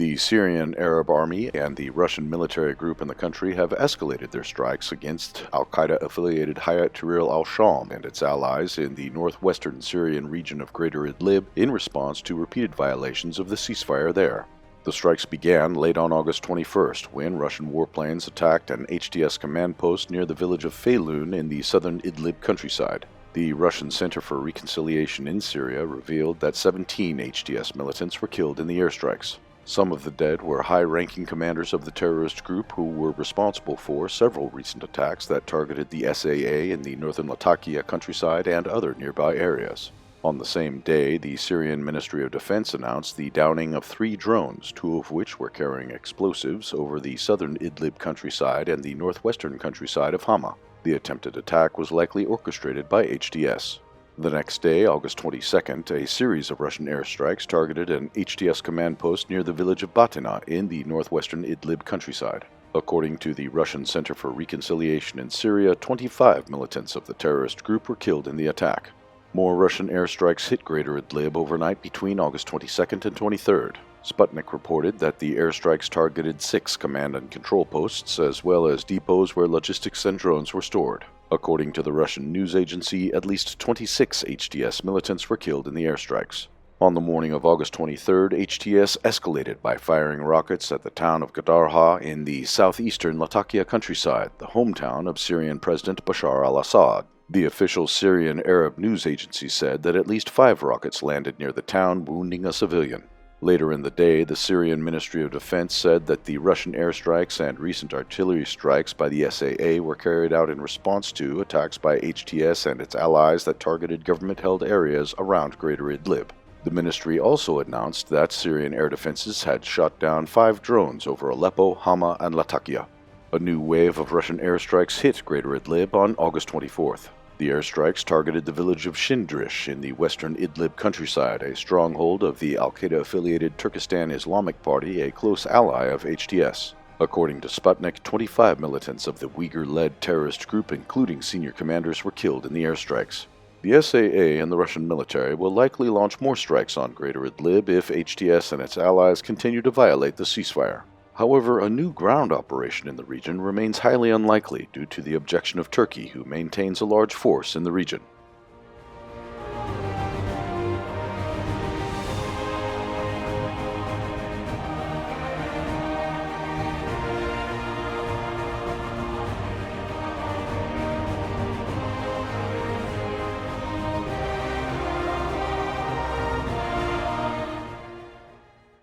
The Syrian Arab Army and the Russian military group in the country have escalated their strikes against al-Qaeda-affiliated Hayat Tahrir al-Sham and its allies in the northwestern Syrian region of Greater Idlib in response to repeated violations of the ceasefire there. The strikes began late on August 21st when Russian warplanes attacked an HTS command post near the village of Fayloun in the southern Idlib countryside. The Russian Center for Reconciliation in Syria revealed that 17 HTS militants were killed in the airstrikes. Some of the dead were high-ranking commanders of the terrorist group who were responsible for several recent attacks that targeted the SAA in the northern Latakia countryside and other nearby areas. On the same day, the Syrian Ministry of Defense announced the downing of 3 drones, 2 of which were carrying explosives over the southern Idlib countryside and the northwestern countryside of Hama. The attempted attack was likely orchestrated by HTS. The next day, August 22nd, a series of Russian airstrikes targeted an HTS command post near the village of Batina in the northwestern Idlib countryside. According to the Russian Center for Reconciliation in Syria, 25 militants of the terrorist group were killed in the attack. More Russian airstrikes hit Greater Idlib overnight between August 22nd and 23rd. Sputnik reported that the airstrikes targeted 6 command and control posts as well as depots where logistics and drones were stored. According to the Russian news agency, at least 26 HTS militants were killed in the airstrikes. On the morning of August 23rd, HTS escalated by firing rockets at the town of Gadarha in the southeastern Latakia countryside, the hometown of Syrian President Bashar al-Assad. The official Syrian Arab news agency said that at least 5 rockets landed near the town, wounding a civilian. Later in the day, the Syrian Ministry of Defense said that the Russian airstrikes and recent artillery strikes by the SAA were carried out in response to attacks by HTS and its allies that targeted government-held areas around Greater Idlib. The ministry also announced that Syrian air defenses had shot down 5 drones over Aleppo, Hama, and Latakia. A new wave of Russian airstrikes hit Greater Idlib on August 24th. The airstrikes targeted the village of Shindrish in the western Idlib countryside, a stronghold of the al-Qaeda-affiliated Turkestan Islamic Party, a close ally of HTS. According to Sputnik, 25 militants of the Uyghur-led terrorist group, including senior commanders, were killed in the airstrikes. The SAA and the Russian military will likely launch more strikes on Greater Idlib if HTS and its allies continue to violate the ceasefire. However, a new ground operation in the region remains highly unlikely due to the objection of Turkey, who maintains a large force in the region.